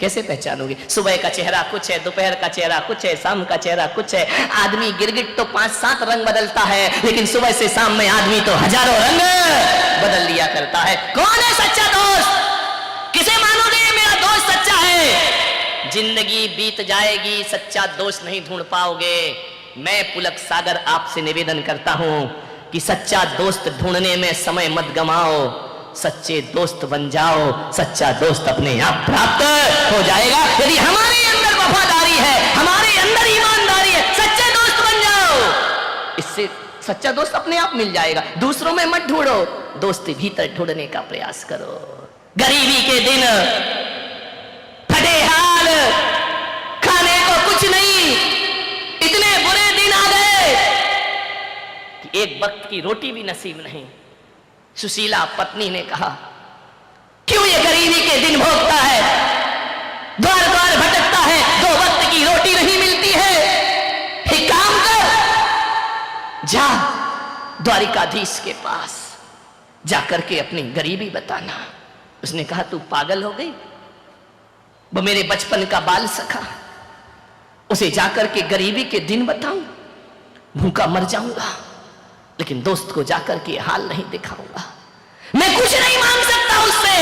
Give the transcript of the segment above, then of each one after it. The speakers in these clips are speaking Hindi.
कैसे पहचानोगे? सुबह का चेहरा कुछ है, दोपहर का चेहरा कुछ है, शाम का चेहरा कुछ है। आदमी गिरगिट तो 5-7 रंग बदलता है, लेकिन सुबह से शाम में आदमी तो हजारों रंग बदल लिया करता है। कौन है सच्चा दोस्त? किसे मानोगे मेरा दोस्त सच्चा है? जिंदगी बीत जाएगी, सच्चा दोस्त नहीं ढूंढ पाओगे। मैं पुलक सागर आपसे निवेदन करता हूं कि सच्चा दोस्त ढूंढने में समय मत गमाओ, सच्चे दोस्त बन जाओ। सच्चा दोस्त अपने आप प्राप्त हो जाएगा यदि हमारे अंदर वफादारी है, हमारे अंदर ईमानदारी है। सच्चे दोस्त बन जाओ, इससे सच्चा दोस्त अपने आप मिल जाएगा। दूसरों में मत ढूंढो, दोस्ती भीतर ढूंढने का प्रयास करो। गरीबी के दिन, फटे हाल, खाने को कुछ नहीं, इतने बुरे दिन आ गए कि एक वक्त की रोटी भी नसीब नहीं। सुशीला पत्नी ने कहा, क्यों ये गरीबी के दिन भोगता है, द्वार द्वार भटकता है, 2 वक्त की रोटी नहीं मिलती है। एक काम कर, जा द्वारिकाधीश के पास जाकर के अपनी गरीबी बताना। उसने कहा, तू पागल हो गई? वो मेरे बचपन का बाल सखा, उसे जाकर के गरीबी के दिन बताऊं? भूखा मर जाऊंगा, लेकिन दोस्त को जाकर के हाल नहीं दिखाऊंगा। मैं कुछ नहीं मांग सकता उससे,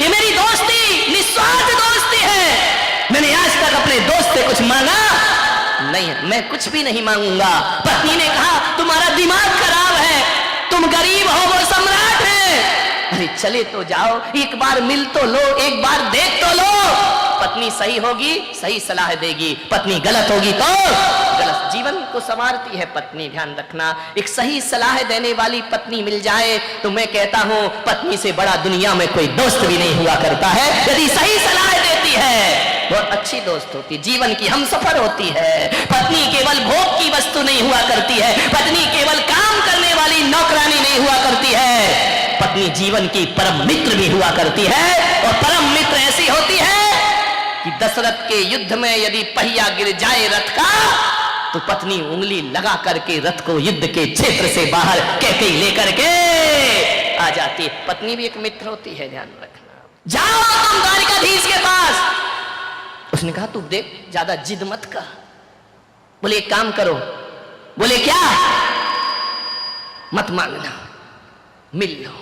ये मेरी दोस्ती निस्वार्थ दोस्ती है। मैंने आज तक अपने दोस्त से कुछ मांगा नहीं है, मैं कुछ भी नहीं मांगूंगा। पत्नी ने कहा, तुम्हारा दिमाग खराब है, तुम गरीब हो, वो सम्राट है। अरे चले तो जाओ, एक बार मिल तो लो, एक बार देख तो लो। पत्नी सही होगी, सही सलाह देगी, पत्नी गलत होगी तो गलत। जीवन को संवारती है पत्नी, ध्यान रखना। एक सही सलाह देने वाली पत्नी मिल जाए तो मैं कहता हूं पत्नी से बड़ा दुनिया में कोई दोस्त भी नहीं हुआ करता है। यदि सही सलाह देती है, बहुत अच्छी दोस्त होती, जीवन की हमसफर होती है। पत्नी केवल भोग की वस्तु नहीं हुआ करती है, पत्नी केवल काम करने वाली नौकरानी नहीं हुआ करती है, पत्नी जीवन की परम मित्र भी हुआ करती है। और परम मित्र ऐसी होती है कि दशरथ के युद्ध में यदि पहिया गिर जाए रथ का, तो पत्नी उंगली लगा करके रथ को युद्ध के क्षेत्र से बाहर कैके लेकर के आ जाती है। पत्नी भी एक मित्र होती है, ध्यान रखना। जाओ तुम द्वारिकाधीश के पास। उसने कहा, तू देख ज्यादा जिद मत कर। बोले एक काम करो। बोले क्या? मत मांगना, मिल लो।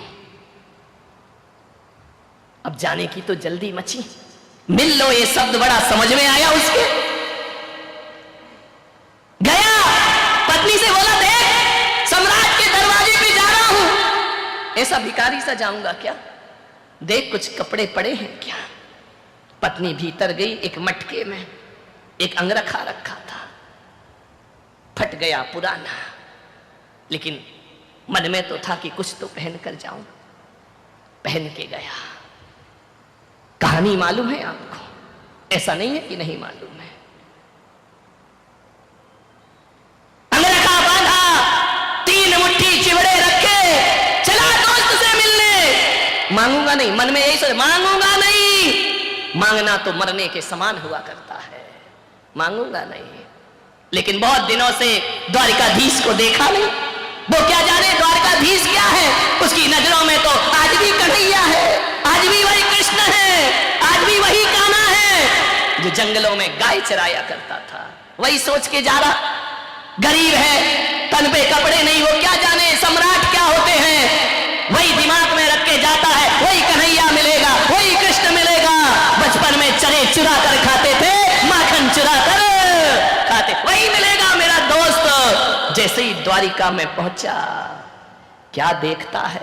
अब जाने की तो जल्दी मची। मिल लो ये शब्द बड़ा समझ में आया उसके। गया, पत्नी से बोला, देख सम्राट के दरवाजे पे जा रहा हूं। ऐसा भिखारी सा जाऊंगा क्या? देख कुछ कपड़े पड़े हैं क्या? पत्नी भीतर गई, एक मटके में एक अंगरखा रखा था, फट गया, पुराना, लेकिन मन में तो था कि कुछ तो पहन कर जाऊं। पहन के गया। कहानी मालूम है आपको, ऐसा नहीं है कि नहीं मालूम है। अंगरखा बांधा, 3 मुट्ठी चिवड़े रखे, चला दोस्त से मिलने। मांगूंगा नहीं, मन में यही सोच, मांगूंगा नहीं। मांगना तो मरने के समान हुआ करता है, मांगूंगा नहीं। लेकिन बहुत दिनों से द्वारिकाधीश को देखा नहीं। वो क्या जाने द्वारिकाधीश क्या है, उसकी नजरों में तो आज भी कन्हैया है, आज भी वही कृष्ण है, आज भी वही कान्हा है जो जंगलों में गाय चराया करता था। वही सोच के जा रहा। गरीब है, तन पे कपड़े नहीं, वो क्या जाने सम्राट क्या होते हैं। वही दिमाग में रख के जाता है, वही कन्हैया मिलेगा, वही कृष्ण मिलेगा। बचपन में चने चुरा कर खाते थे, माखन चुरा कर खाते, वही मिलेगा मेरा दोस्त। जैसे ही द्वारिका में पहुंचा, क्या देखता है?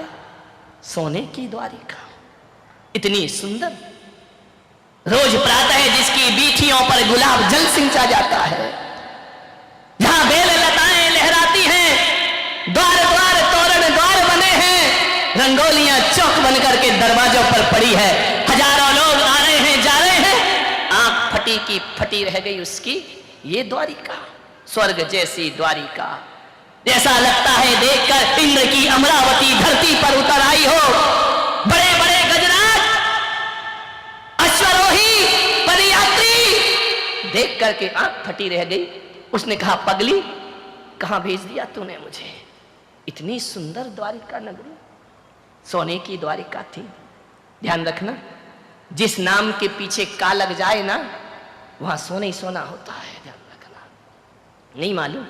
सोने की द्वारिका, इतनी सुंदर। रोज प्रातः जिसकी बीथियों पर गुलाब जल सिंचा जाता है, जहां बेल लताएं लहराती हैं, द्वार द्वार तोरण द्वार बने हैं, रंगोलियां चौक बन करके दरवाजों पर पड़ी है, हजारों लोग आ रहे हैं, जा रहे हैं। आंख फटी की फटी रह गई उसकी। ये द्वारिका, स्वर्ग जैसी द्वारिका। ऐसा लगता है देखकर इंद्र की अमरावती धरती पर उतर आई हो। बड़े बड़े गजराज, अश्वरोही, पदयात्री, देख करके आंख फटी रह गई। उसने कहा, पगली कहां भेज दिया तूने मुझे? इतनी सुंदर द्वारिका नगरी, सोने की द्वारिका थी। ध्यान रखना, जिस नाम के पीछे का लग जाए ना, वहां सोना ही सोना होता है, ध्यान रखना। नहीं मालूम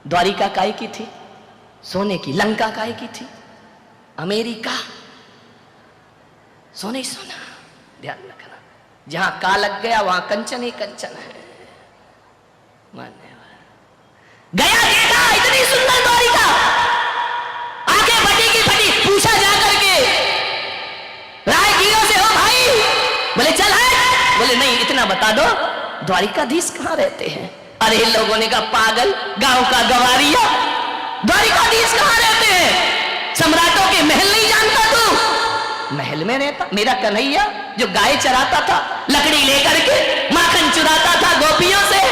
द्वारिका काय की थी? सोने की। लंका काय की थी? अमेरिका। सोने ही सोना, ध्यान रखना। जहां का लग गया वहां कंचन ही कंचन है। मान्य गया, देखा इतनी सुंदर द्वारिका, आंखें फटी की फटी। पूछा जाकर के राहगीरों से, हो भाई? बोले चल है। बोले नहीं, इतना बता दो द्वारिकाधीश कहां रहते हैं? अरे लोगों ने कहा पागल, गांव का गवारिया, द्वारिकाधीश कहां रहते हैं? सम्राटों के महल नहीं जानता तू? महल में रहता मेरा कन्हैया, जो गाय चराता था, लकड़ी लेकर के माखन चुराता था गोपियों से,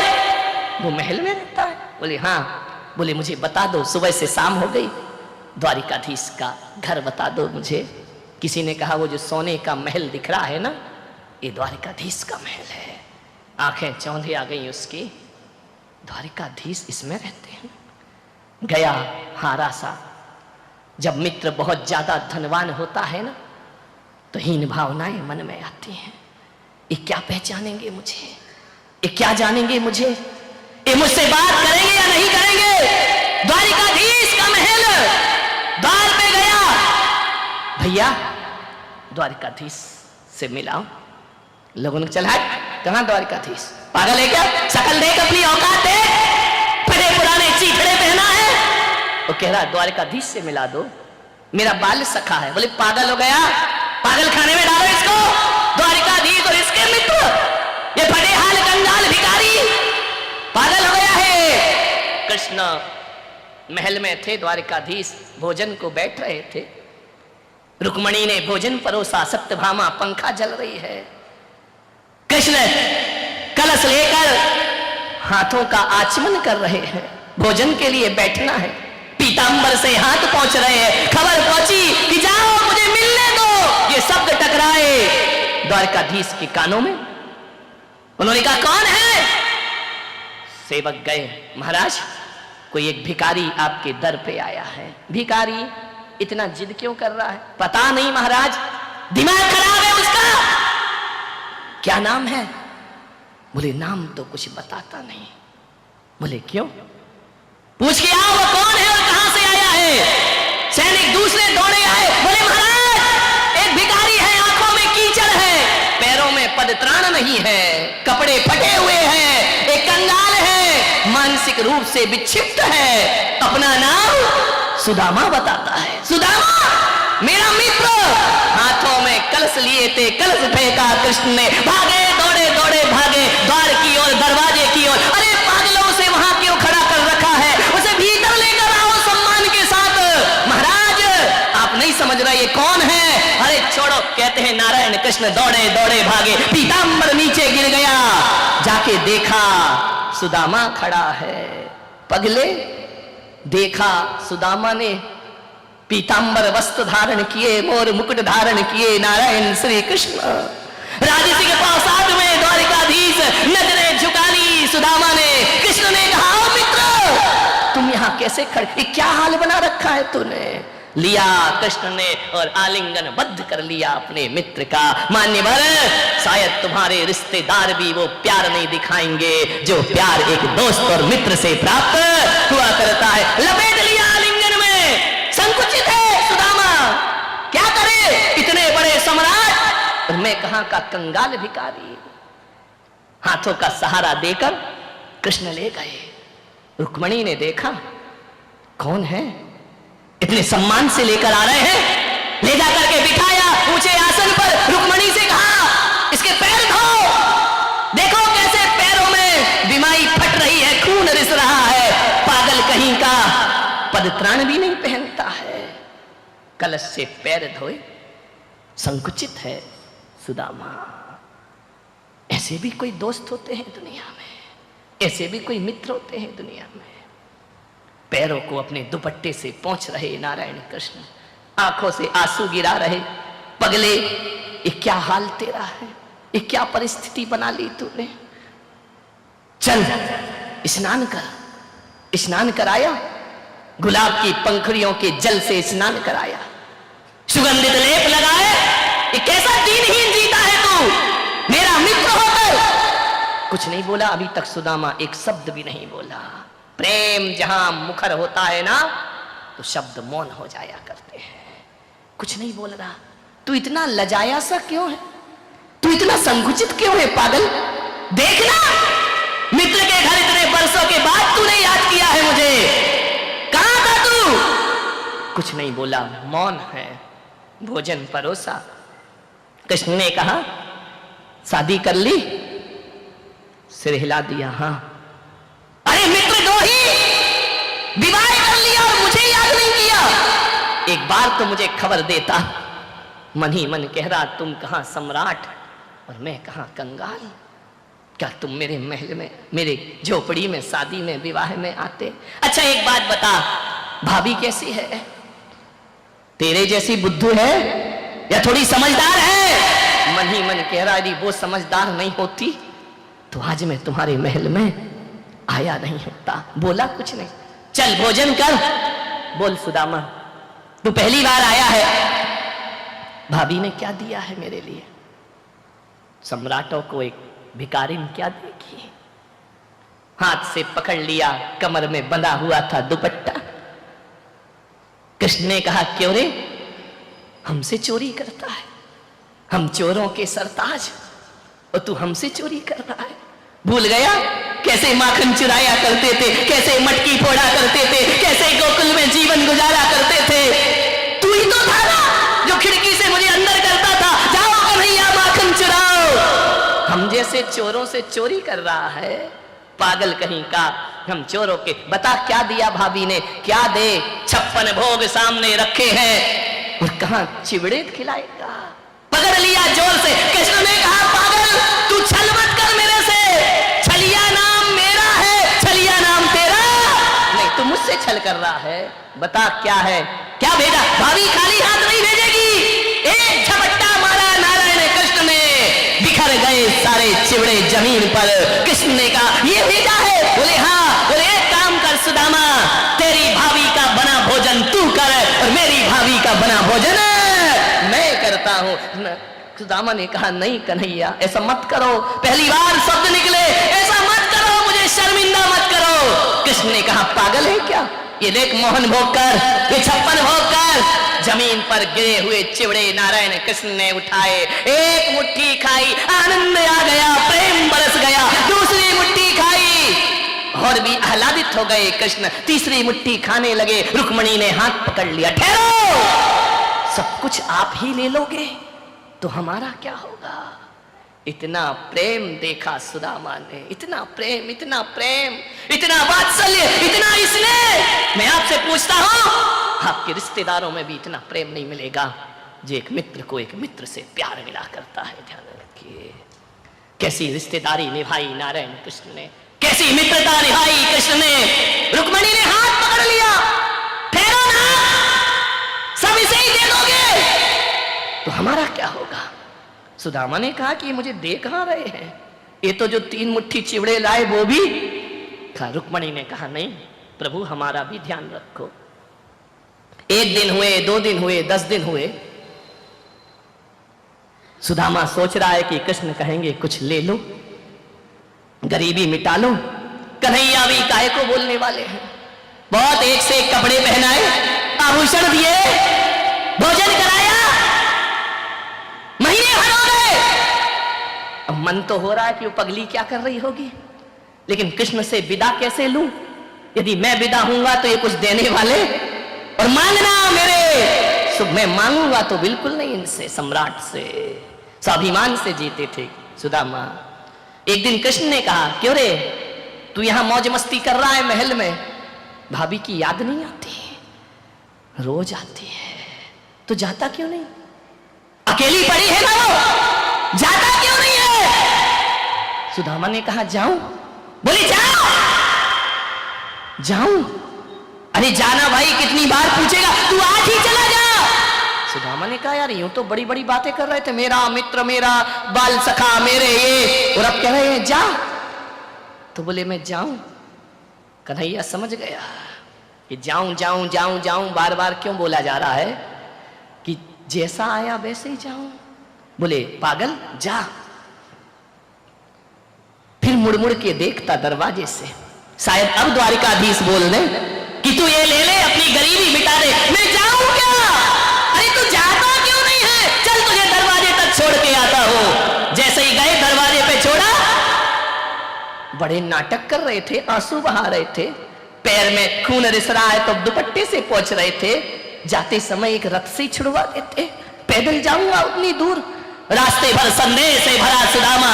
वो महल में रहता है? बोले हाँ। बोले मुझे बता दो, सुबह से शाम हो गई, द्वारिकाधीश का घर बता दो मुझे। किसी ने कहा वो जो सोने का महल दिख रहा है ना, ये द्वारिकाधीश का महल है। आंखें चौंधी आ गई उसकी, द्वारिकाधीश इसमें रहते हैं। गया हारा सा। जब मित्र बहुत ज्यादा धनवान होता है ना, तो हीन भावनाएं मन में आती हैं। ये क्या पहचानेंगे मुझे? ये क्या जानेंगे मुझे? ये मुझसे बात करेंगे या नहीं करेंगे? द्वारिकाधीश का महल, द्वार पे गया, भैया द्वारिकाधीश से मिलाओ। लोगों ने चला, कहां द्वारिकाधीश? पागल है क्या? शकल देख, अपनी औकात देख, फटे पुराने चीथड़े पहना है। वो कह रहा द्वारिकाधीश से मिला दो, मेरा बाल सखा है। बोले पागल हो गया, पागल खाने में डालो इसको। द्वारिकाधीश और इसके मित्र, ये फटे हाल कंगाल भिखारी, पागल हो गया है। कृष्ण महल में थे, द्वारिकाधीश भोजन को बैठ रहे थे। रुक्मणी ने भोजन परोसा, सत्यभामा पंखा जल रही है। कृष्ण कलश लेकर हाथों का आचमन कर रहे हैं, भोजन के लिए बैठना है। पीतांबर से हाथ पहुंच रहे हैं। खबर पहुंची कि जाओ मुझे मिलने दो। ये शब्द टकराए द्वारिकाधीश के कानों में। उन्होंने कहा कौन है? सेवक गए, महाराज कोई एक भिखारी आपके दर पे आया है। भिखारी इतना जिद क्यों कर रहा है? पता नहीं महाराज, दिमाग खराब है उसका। क्या नाम है? बोले नाम तो कुछ बताता नहीं। बोले क्यों? पूछ के आओ वो कौन है और कहां से आया है। सैनिक दूसरे दौड़े आए, बोले महाराज एक भिखारी है, आंखों में कीचड़ है, पैरों में पदत्राण नहीं है, कपड़े फटे हुए हैं, एक कंगाल है, मानसिक रूप से विक्षिप्त है, अपना नाम सुदामा बताता है। सुदामा मेरा मित्र। हाथों में कलश लिए थे, कलश फेंका कृष्ण ने। भागे, दौड़े दौड़े भागे द्वार की ओर, दरवाजे की ओर। अरे पागलों से वहां क्यों खड़ा कर रखा है? उसे भीतर लेकर आओ सम्मान के साथ। महाराज आप नहीं समझ रहे ये कौन है? अरे छोड़ो, कहते हैं नारायण। कृष्ण दौड़े दौड़े भागे, पीतांबर नीचे गिर गया। जाके देखा सुदामा खड़ा है। पगले देखा सुदामा ने पीतांबर वस्त्र धारण किए, मोर मुकुट धारण किए, नारायण श्री कृष्ण। राजसी के प्रासाद में द्वारिकाधीश नजरें झुका ली सुदामा ने। कृष्ण ने कहा मित्र तुम यहाँ कैसे खड़े, क्या हाल बना रखा है तूने? लिया कृष्ण ने और आलिंगन बद्ध कर लिया अपने मित्र का। मान्यवर शायद तुम्हारे रिश्तेदार भी वो प्यार नहीं दिखाएंगे जो प्यार एक दोस्त और मित्र से प्राप्त हुआ करता है। लपेट लिया आलिंगन में, संकुचित है सुदामा, क्या करे इतने बड़े सम्राट और मैं कहां का कंगाल भिखारी। हाथों का सहारा देकर कृष्ण ले गए। रुक्मणी ने देखा कौन है, इतने सम्मान से लेकर आ रहे हैं। ले जाकर के बिठाया ऊंचे आसन पर। रुक्मणी से कहा इसके पैर धो, देखो कैसे पैरों में बीमारी फट रही है, खून रिस रहा है। पागल कहीं का, पदत्राण भी नहीं पहनता है। कलश से पैर धोए, संकुचित है सुदामा। ऐसे भी कोई दोस्त होते हैं दुनिया में, ऐसे भी कोई मित्र होते हैं दुनिया में। पैरों को अपने दुपट्टे से पोंछ रहे नारायण कृष्ण, आंखों से आंसू गिरा रहे। पगले ये क्या हाल तेरा है, ये क्या परिस्थिति बना ली तूने? चल स्नान कर। स्नान कराया, गुलाब की पंखुड़ियों के जल से स्नान कराया, सुगंधित लेप लगाए। ये कैसा दीनहीन जीता है तू? मेरा मित्र होकर कुछ नहीं बोला। अभी तक सुदामा एक शब्द भी नहीं बोला। प्रेम जहां मुखर होता है ना तो शब्द मौन हो जाया करते हैं। कुछ नहीं बोल रहा। तू इतना लजाया सा क्यों है? तू इतना संकुचित क्यों है पागल? देखना, मित्र के घर इतने बरसों के बाद तूने याद किया है मुझे। कहां था तू? कुछ नहीं बोला, मौन है। भोजन परोसा। कृष्ण ने कहा शादी कर ली? सिर हिला दिया, हां। अरे मित्र दो ही, विवाह कर लिया और मुझे याद नहीं किया। एक बार तो मुझे खबर देता। मन ही मन कह रहा तुम कहां सम्राट और मैं कहां कंगाल। क्या तुम मेरे महल में, मेरे झोपड़ी में, शादी में, विवाह में आते? अच्छा एक बात बता, भाभी कैसी है? तेरे जैसी बुद्धू है या थोड़ी समझदार है? मन ही मन कह रहा यदि वो समझदार नहीं होती तो आज मैं तुम्हारे महल में आया नहीं होता। बोला कुछ नहीं। चल भोजन कर। बोल सुदामा, तू पहली बार आया है, भाभी ने क्या दिया है मेरे लिए? सम्राटों को एक भिखारी ने क्या देखी? हाथ से पकड़ लिया, कमर में बंधा हुआ था दुपट्टा। कृष्ण ने कहा क्यों रे, हमसे चोरी करता है? हम चोरों के सरताज और तू हमसे चोरी कर रहा है? भूल गया कैसे माखन चुराया करते थे, कैसे मटकी फोड़ा करते थे, कैसे गोकुल में जीवन गुजारा करते थे? तू ही तो था ना जो खिड़की से मुझे अंदर करता था, जाओ कन्हैया माखन चुराओ। हम जैसे चोरों से चोरी कर रहा है? पागल कहीं का। हम चोरों के। बता क्या दिया भाभी ने? क्या दे? 56 भोग सामने रखे हैं और कहां चिवड़े खिलाएगा? पकड़ लिया जोर से। कृष्ण ने कहा पागल तू छल मत कर मेरे से। छलिया नाम मेरा है, छलिया नाम तेरा नहीं। तू मुझसे छल कर रहा है। बता क्या है? क्या भेजा? भाभी खाली हाथ नहीं भेजेगी। एक झपट्टा मारा नारायण कृष्ण ने, बिखर गए सारे चिवड़े जमीन पर। कृष्ण ने कहा ये भेजा है? बोले हाँ। बोले एक काम कर सुदामा, तेरी भाभी का बना भोजन तू कर और मेरी भाभी का बना भोजन मैं करता हूं। सुदामा ने कहा नहीं कन्हैया ऐसा मत करो, पहली बार शब्द निकले, ऐसा मत करो, मुझे शर्मिंदा मत करो। कृष्ण ने कहा पागल है क्या? ये देख मोहन भोग कर, ये 56 भोग कर। जमीन पर गिरे हुए चिवड़े नारायण कृष्ण ने उठाए, एक मुट्ठी खाई, आनंद आ गया, प्रेम बरस गया। दूसरी मुट्ठी खाई और भी आह्लादित हो गए कृष्ण। तीसरी मुट्ठी खाने लगे। रुक्मणी ने हाथ पकड़ लिया। ठहरो, सब कुछ आप ही ले लोगे तो हमारा क्या होगा? इतना प्रेम देखा सुदामा ने, इतना प्रेम, इतना प्रेम, इतना वात्सल्य, इतना स्नेह। मैं आपसे पूछता हूं, आपके रिश्तेदारों में भी इतना प्रेम नहीं मिलेगा जो एक मित्र को एक मित्र से प्यार मिला करता है। ध्यान रखिए कैसी रिश्तेदारी निभाई नारायण कृष्ण ने, कैसी मित्रता निभाई कृष्ण ने। रुक्मणी ने हाथ पकड़ लिया। ठहरो ना, सब इसे ही दे दोगे तो हमारा क्या होगा? सुदामा ने कहा कि मुझे दे कहां रहे हैं, ये तो जो 3 मुट्ठी चिवड़े लाए वो भी खा। रुक्मणी ने कहा नहीं प्रभु हमारा भी ध्यान रखो। 1 दिन हुए, 2 दिन हुए, 10 दिन हुए। सुदामा सोच रहा है कि कृष्ण कहेंगे कुछ ले लो, गरीबी मिटा लो। कन्हैया भी काहे को बोलने वाले हैं। बहुत एक से एक कपड़े पहनाए, आभूषण दिए, भोजन कराया, महीने भर हो गए। अब मन तो हो रहा है कि वो पगली क्या कर रही होगी, लेकिन कृष्ण से विदा कैसे लूं? यदि मैं विदा हूंगा तो ये कुछ देने वाले और मांगना मेरे सुख। मैं मांगूंगा तो बिल्कुल नहीं इनसे, सम्राट से। स्वाभिमान से जीते थे सुदामा। एक दिन कृष्ण ने कहा क्यों रे तू यहां मौज मस्ती कर रहा है महल में, भाभी की याद नहीं आती? रोज आती है तो जाता क्यों नहीं? अकेली पड़ी है ना वो, जाता क्यों नहीं है? सुदामा ने कहा जाऊं? बोली जाओ। जाऊं? अरे जाना भाई, कितनी बार पूछेगा, तू आज ही चला जा। सुदामा ने कहा यार यूं तो बड़ी बड़ी बातें कर रहे थे, मेरा मित्र, मेरा बाल सखा, मेरे ये, और अब कह रहे हैं जा। तो बोले मैं जाऊं? कन्हैया समझ गया कि जाऊं जाऊं जाऊं जाऊं बार बार क्यों बोला जा रहा है, कि जैसा आया वैसे ही जाऊं। बोले पागल जा। फिर मुड़ मुड़ के देखता दरवाजे से, शायद अब द्वारिकाधीश बोल दे कि तू ये ले ले, अपनी गरीबी मिटा दे। मैं जाऊं क्या? अरे तू जाता क्यों नहीं है? चल तुझे दरवाजे तक छोड़ के आता हूं। जैसे ही गए दरवाजे पे छोड़ा, बड़े नाटक कर रहे थे, आंसू बहा रहे थे, पैर में खून रिस रहा है तो दुपट्टे से पोंछ रहे थे। जाते समय एक रथ से छुड़वा देते, पैदल जाऊंगा उतनी दूर। रास्ते भर संदेह से भरा सुदामा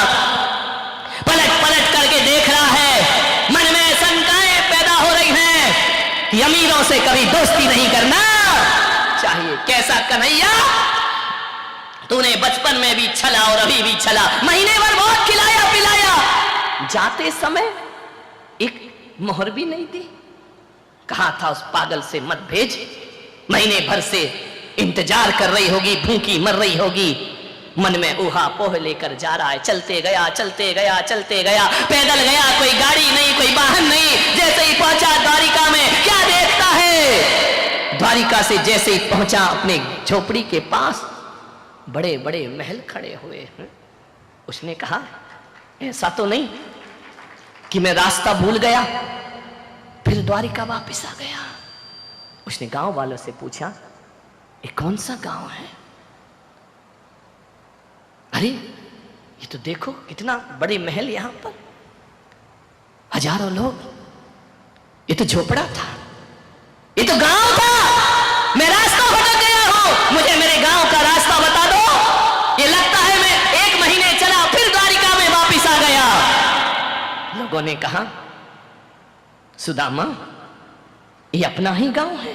पलट पलट करके देख रहा है, मन में शंकाएं पैदा हो रही हैं कि अमीरों से कभी दोस्ती नहीं करना चाहिए। कैसा कन्हैया, तूने बचपन में भी छला और अभी भी छला, महीने भर बहुत खिलाया पिलाया, जाते समय एक मोहर भी नहीं दी। कहा था उस पागल से मत भेज, महीने भर से इंतजार कर रही होगी, भूखी मर रही होगी। मन में ऊहा पोह लेकर जा रहा है, चलते गया चलते गया चलते गया, पैदल गया, कोई गाड़ी नहीं, कोई वाहन नहीं। जैसे ही पहुंचा द्वारिका में, क्या देखता है, द्वारिका से जैसे ही पहुंचा अपने झोपड़ी के पास बड़े बड़े महल खड़े हुए हैं। उसने कहा ऐसा तो नहीं कि मैं रास्ता भूल गया। फिर द्वारिका वापस आ गया। उसने गांव वालों से पूछा ये कौन सा गांव है? अरे ये तो देखो कितना बड़े महल, यहां पर हजारों लोग, ये तो झोपड़ा था, ये तो गांव था। मैं रास्ता भटक गया हूं, मुझे मेरे गांव का रास्ता बता दो। ये लगता है मैं 1 महीने चला फिर द्वारिका में वापस आ गया। लोगों ने कहा सुदामा ये अपना ही गांव है,